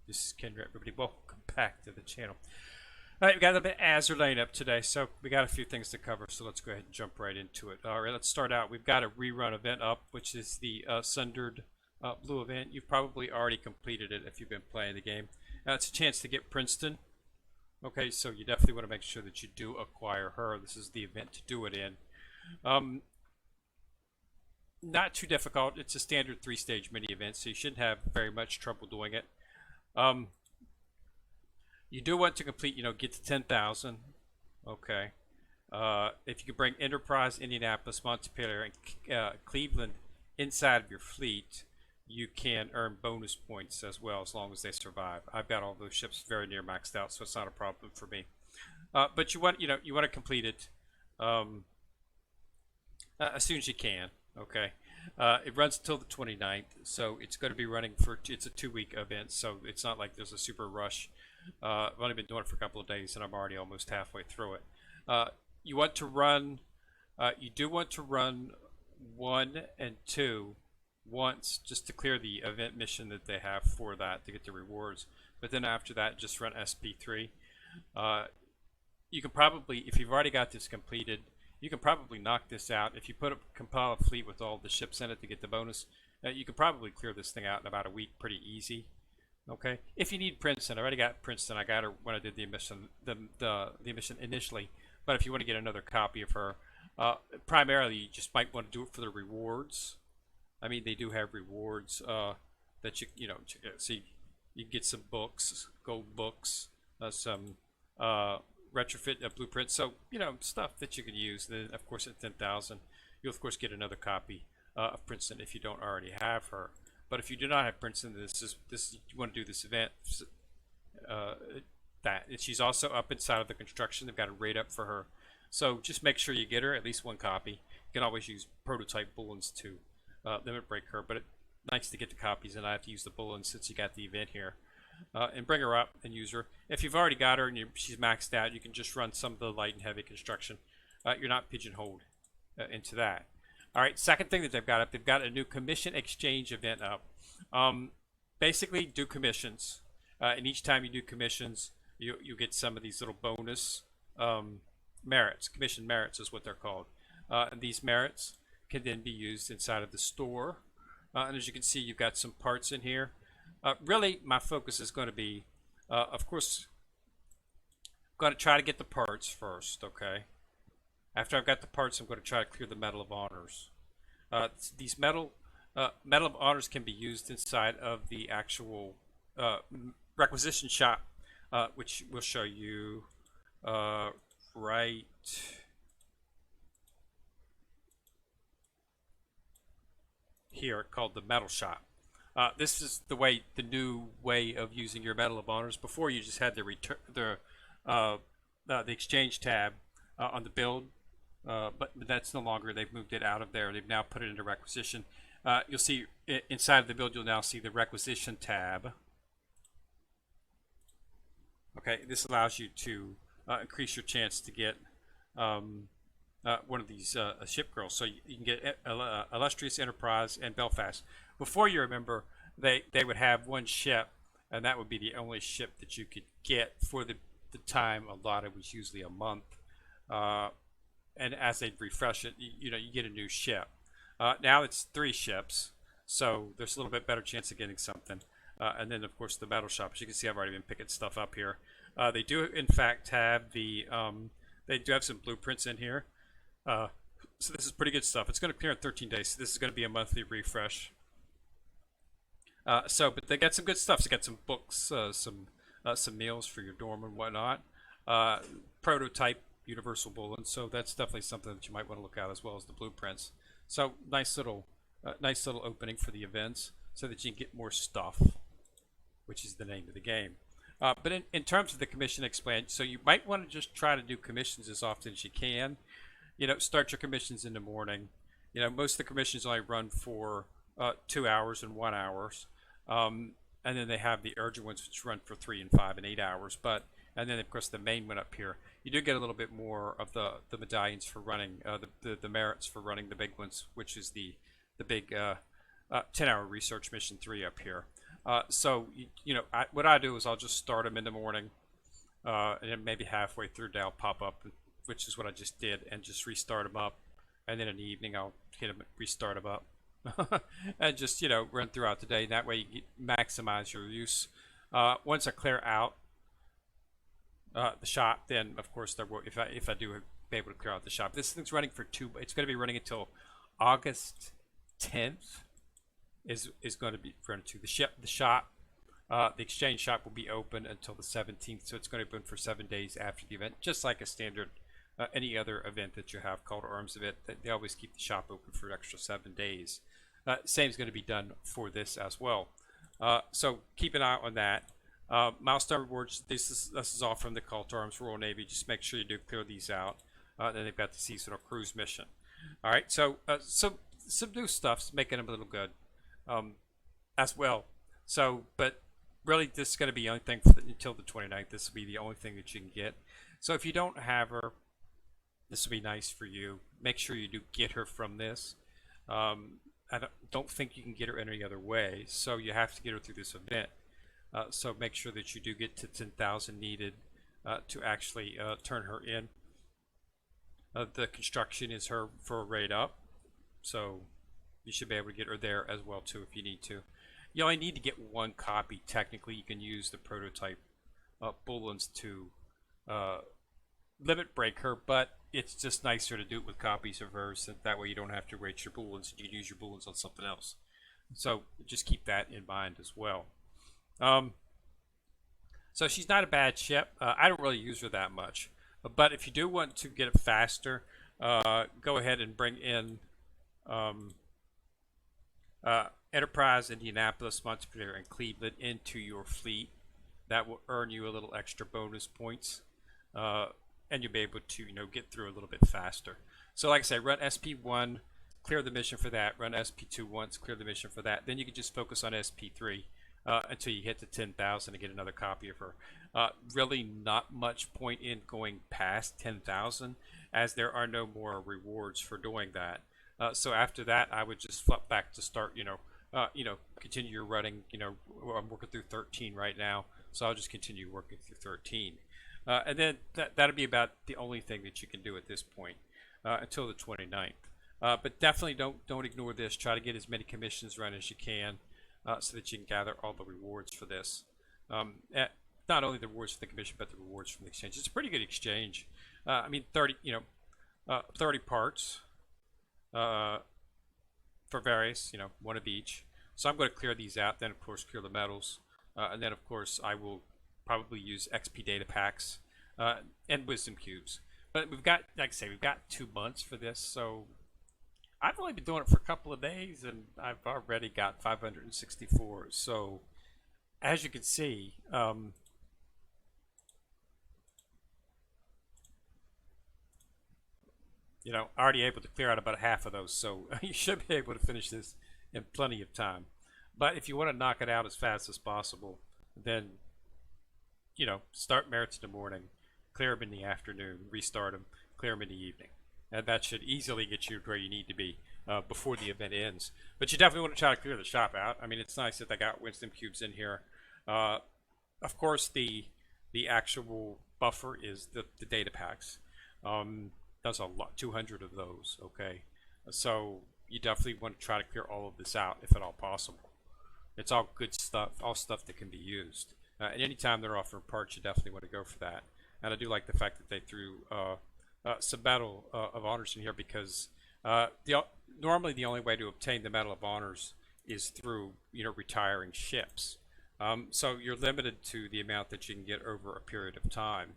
This is Kendra, everybody. Welcome back to the channel. All right, we got a little bit of Azur laying up today, so we got a few things to cover, so let's go ahead and jump right into it. All right, let's start out. We've got a rerun event up, which is the Sundered Blue event. You've probably already completed it if you've been playing the game. It's a chance to get Princeton. Okay, so you definitely want to make sure that you do acquire her. This is the event to do it in. Not too difficult. It's a standard 3-stage mini event, so you shouldn't have very much trouble doing it. You do want to complete, get to 10,000. Okay. If you could bring Enterprise, Indianapolis, Montpelier, and Cleveland inside of your fleet, you can earn bonus points as well, as long as they survive. I've got all those ships very near maxed out, so it's not a problem for me. But you want to complete it as soon as you can. Okay. It runs until the 29th, so it's going to be running it's a 2-week event, so it's not like there's a super rush. I've only been doing it for a couple of days, and I'm already almost halfway through it. You want to run, you do want to run 1 and 2 once, just to clear the event mission that they have for that to get the rewards. But then after that, just run SP3. You can probably, if you've already got this completed, you can probably knock this out. If you compile a fleet with all the ships in it to get the bonus, you could probably clear this thing out in about a week pretty easy. Okay. If you need Princeton, I already got Princeton. I got her when I did the emission, the emission initially. But if you want to get another copy of her, primarily you just might want to do it for the rewards. I mean, they do have rewards that you see. You can get some books, gold books, some retrofit blueprints, so stuff that you can use. Then of course at 10,000 you'll of course get another copy of Princeton if you don't already have her. But if you do not have Princeton, you want to do this event, she's also up inside of the construction. They've got a rate up for her, so just make sure you get her at least one copy. You can always use prototype bullets to limit break her, but it's nice to get the copies, and I have to use the bullets since you got the event here. And bring her up and use her. If you've already got her and she's maxed out, you can just run some of the light and heavy construction. You're not pigeonholed into that. All right, second thing that they've got up, they've got a new commission exchange event up. Basically, do commissions. And each time you do commissions, you get some of these little bonus merits. Commission merits is what they're called. And these merits can then be used inside of the store. And as you can see, you've got some parts in here. Really, my focus is going to be, of course, I'm going to try to get the parts first, okay? After I've got the parts, I'm going to try to clear the Medal of Honors. These Medal of Honors can be used inside of the actual requisition shop, which we'll show you right here, called the Medal Shop. This is the new way of using your Medal of Honors. Before, you just had the exchange tab on the build, but that's no longer. They've moved it out of there. They've now put it into requisition. You'll see inside of the build, you'll now see the requisition tab. Okay, this allows you to increase your chance to get one of these ship girls. So you can get Illustrious, Enterprise, and Belfast. Before, you remember, they would have one ship, and that would be the only ship that you could get for the time allotted, was usually a month. And as they refresh it, you get a new ship. Now it's 3 ships, so there's a little bit better chance of getting something. And then, of course, the Battle Shop. As you can see, I've already been picking stuff up here. They do, in fact, have they do have some blueprints in here. So this is pretty good stuff. It's going to clear in 13 days. So this is going to be a monthly refresh. But they got some good stuff. So they got some books, some meals for your dorm and whatnot. Prototype universal bulletin. So that's definitely something that you might want to look at, as well as the blueprints. So nice little opening for the events, so that you can get more stuff, which is the name of the game. But in terms of the commission expansion, so you might want to just try to do commissions as often as you can. Start your commissions in the morning. Most of the commissions only run for 2 hours and 1 hour. And then they have the urgent ones, which run for 3 and 5 and 8 hours. And then, of course, the main one up here, you do get a little bit more of the medallions for running, the merits for running the big ones, which is the big 10-hour research mission 3 up here. So what I do is I'll just start them in the morning, and then maybe halfway through they'll pop up, which is what I just did, and just restart them up, and then in the evening I'll hit them, restart them up, and just run throughout the day. That way you maximize your use. Once I clear out the shop, then of course there will, if I do be able to clear out the shop. This thing's running for it's going to be running until August 10th. Is going to be running to the shop. The exchange shop will be open until the 17th, so it's going to be open for 7 days after the event, just like a standard any other event that you have called Arms event. They always keep the shop open for an extra 7 days. Same is going to be done for this as well. So keep an eye on that. Milestone Awards, this is all from the Call to Arms Royal Navy. Just make sure you do clear these out. Then they've got the seasonal cruise mission. All right, so some new stuff's making them a little good as well. So, but really, this is going to be the only thing until the 29th. This will be the only thing that you can get. So if you don't have her, this will be nice for you. Make sure you do get her from this. I don't think you can get her any other way, so you have to get her through this event. So make sure that you do get to 10,000 needed to actually turn her in. The construction is her for a rate up, so you should be able to get her there as well too if you need to. You only need to get one copy. Technically, you can use the prototype bullets to limit break her, but it's just nicer to do it with copies of hers. That way you don't have to rate your bullets. You can use your bullets on something else. So just keep that in mind as well. So she's not a bad ship. I don't really use her that much. But if you do want to get it faster, go ahead and bring in Enterprise, Indianapolis, Montpelier, and Cleveland into your fleet. That will earn you a little extra bonus points, and you'll be able to get through a little bit faster. So like I said, run SP1, clear the mission for that. Run SP2 once, clear the mission for that. Then you can just focus on SP3 until you hit the 10,000 and get another copy of her. Really not much point in going past 10,000 as there are no more rewards for doing that. So after that, I would just flip back to start, continue your running. I'm working through 13 right now, so I'll just continue working through 13. And then that'll be about the only thing that you can do at this point until the 29th. But definitely don't ignore this. Try to get as many commissions run as you can so that you can gather all the rewards for this. Not only the rewards for the commission, but the rewards from the exchange. It's a pretty good exchange. 30 parts. For various, one of each. So I'm going to clear these out, then of course clear the metals, and then of course I will probably use XP data packs and wisdom cubes. But we've got, like I say, we've got 2 months for this, so I've only been doing it for a couple of days, and I've already got 564. So as you can see, already able to clear out about half of those, so you should be able to finish this in plenty of time. But if you want to knock it out as fast as possible, then start merits in the morning, clear them in the afternoon, restart them, clear them in the evening, and that should easily get you to where you need to be before the event ends. But you definitely want to try to clear the shop out. I mean, it's nice that they got wisdom cubes in here. Of course, the actual buffer is the data packs. Does a lot, 200 of those. Okay, so you definitely want to try to clear all of this out if at all possible. It's all good stuff, all stuff that can be used. And anytime they're offering parts, you definitely want to go for that. And I do like the fact that they threw some Medal of Honors in here, because normally the only way to obtain the Medal of Honors is through retiring ships. So you're limited to the amount that you can get over a period of time.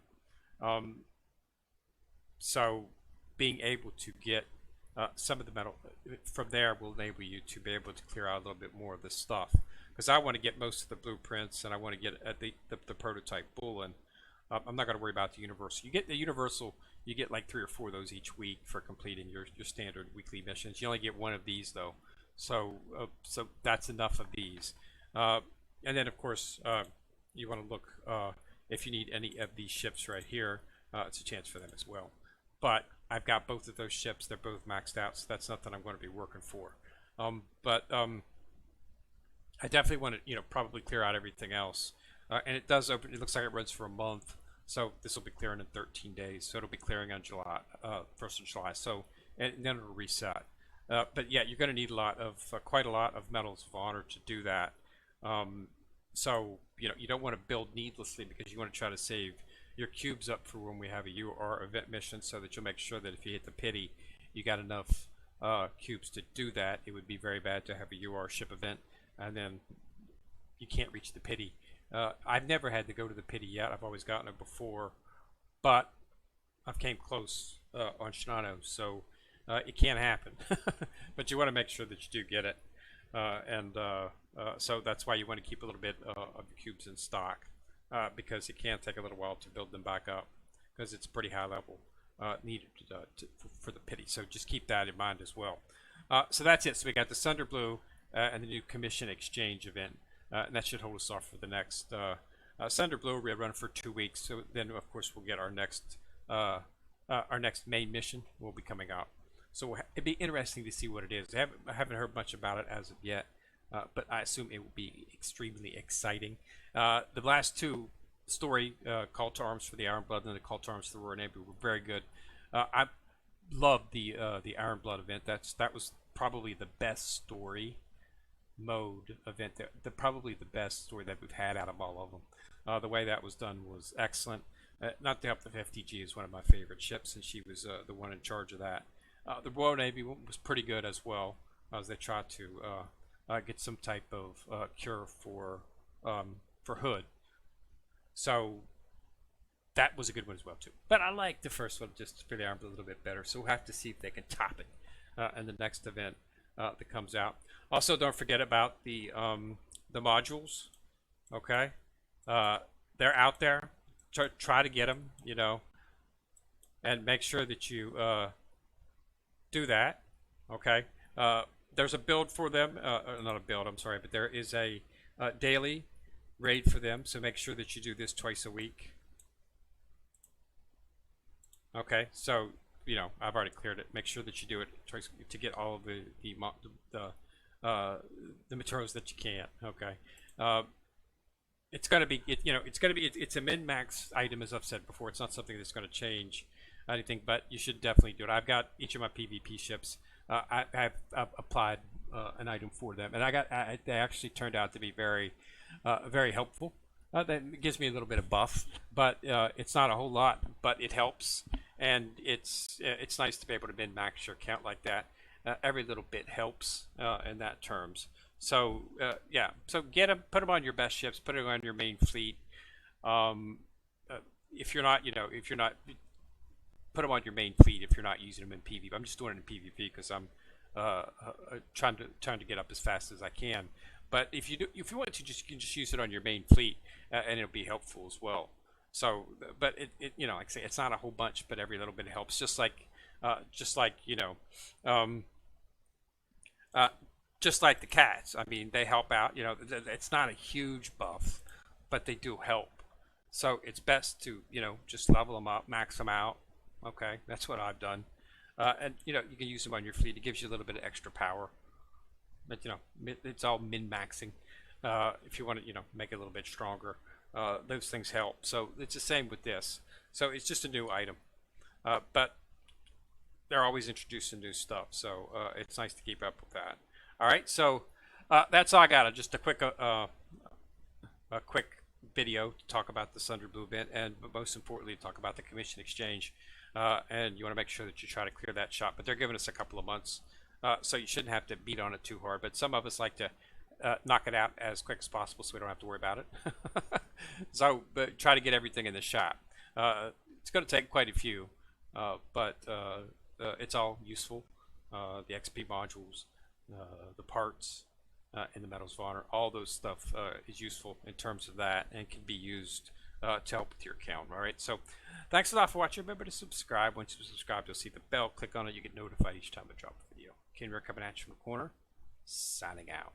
So being able to get some of the metal from there will enable you to be able to clear out a little bit more of this stuff, because I want to get most of the blueprints, and I want to get the prototype bullet. I'm not going to worry about the universal. You get the universal, you get like 3 or 4 of those each week for completing your standard weekly missions. You only get 1 of these though, so that's enough of these. And then of course you want to look if you need any of these ships right here. It's a chance for them as well. But I've got both of those ships. They're both maxed out, so that's nothing I'm going to be working for. I definitely want to, probably clear out everything else. And it does open. It looks like it runs for a month, so this will be clearing in 13 days. So it'll be clearing on July 1st of July. So and then it'll reset. But yeah, you're going to need quite a lot of medals of honor to do that. So you don't want to build needlessly because you want to try to save your cubes up for when we have a UR event mission, so that you'll make sure that if you hit the pity, you got enough cubes to do that. It would be very bad to have a UR ship event and then you can't reach the pity. I've never had to go to the pity yet. I've always gotten it before, but I've came close on Shinano, so it can't happen. But you want to make sure that you do get it, so that's why you want to keep a little bit of the cubes in stock, because it can take a little while to build them back up, because it's pretty high level needed for the pity. So just keep that in mind as well. So that's it. So we got the Sundered Blue and the new commission exchange event. And that should hold us off for the next Sundered Blue. We'll run for 2 weeks. So then, of course, we'll get our next main mission will be coming out. So it'd be interesting to see what it is. I haven't heard much about it as of yet, but I assume it will be extremely exciting. The last two story, Call to Arms for the Iron Blood and the Call to Arms for the Royal Navy, were very good. I loved the Iron Blood event. That was probably the best story mode event, probably the best story that we've had out of all of them. The way that was done was excellent. Not to help the FTG is one of my favorite ships, and she was the one in charge of that. The Royal Navy was pretty good as well, as they tried to get some type of cure for Hood. So that was a good one as well too. But I like the first one just for the arms a little bit better. So we'll have to see if they can top it in the next event that comes out. Also, don't forget about the modules. Okay, they're out there. Try to get them, and make sure that you do that. Okay, there's a build for them. Not a build, I'm sorry, but there is a daily raid for them. So make sure that you do this twice a week. Okay, so I've already cleared it. Make sure that you do it twice to get all of the materials that you can. Okay, it's going to be it's a min-max item, as I've said before. It's not something that's going to change anything, but you should definitely do it. I've got each of my PvP ships. I've applied an item for them, and they actually turned out to be very very helpful. That gives me a little bit of buff, but it's not a whole lot, but it helps, and it's nice to be able to min-max your count like that. Every little bit helps in that terms. So yeah, so get them, put them on your best ships, put them on your main fleet. If you're not, put them on your main fleet if you're not using them in PvP. I'm just doing it in PvP because I'm trying to get up as fast as I can. But if you want to, you can just use it on your main fleet, and it'll be helpful as well. So, but it like I say, it's not a whole bunch, but every little bit helps. Just like the cats. I mean, they help out. It's not a huge buff, but they do help. So it's best to just level them up, max them out. Okay, that's what I've done. And you can use them on your fleet. It gives you a little bit of extra power. But it's all min-maxing. If you want to make it a little bit stronger, those things help. So it's the same with this. So it's just a new item, but they're always introducing new stuff. So it's nice to keep up with that. All right, so that's all I got. Just a quick video to talk about the Sundered Blue event, and most importantly, to talk about the commission exchange. And you want to make sure that you try to clear that shop. But they're giving us a couple of months. So you shouldn't have to beat on it too hard, but some of us like to knock it out as quick as possible so we don't have to worry about it. So but try to get everything in the shop. It's going to take quite a few, but it's all useful. The XP modules, the parts, and the medals of honor, all those stuff is useful in terms of that and can be used to help with your account. All right, so thanks a lot for watching. Remember to subscribe. Once you subscribe, you'll see the bell. Click on it. You get notified each time I drop a video. Ken, we're coming at you from the corner. Signing out.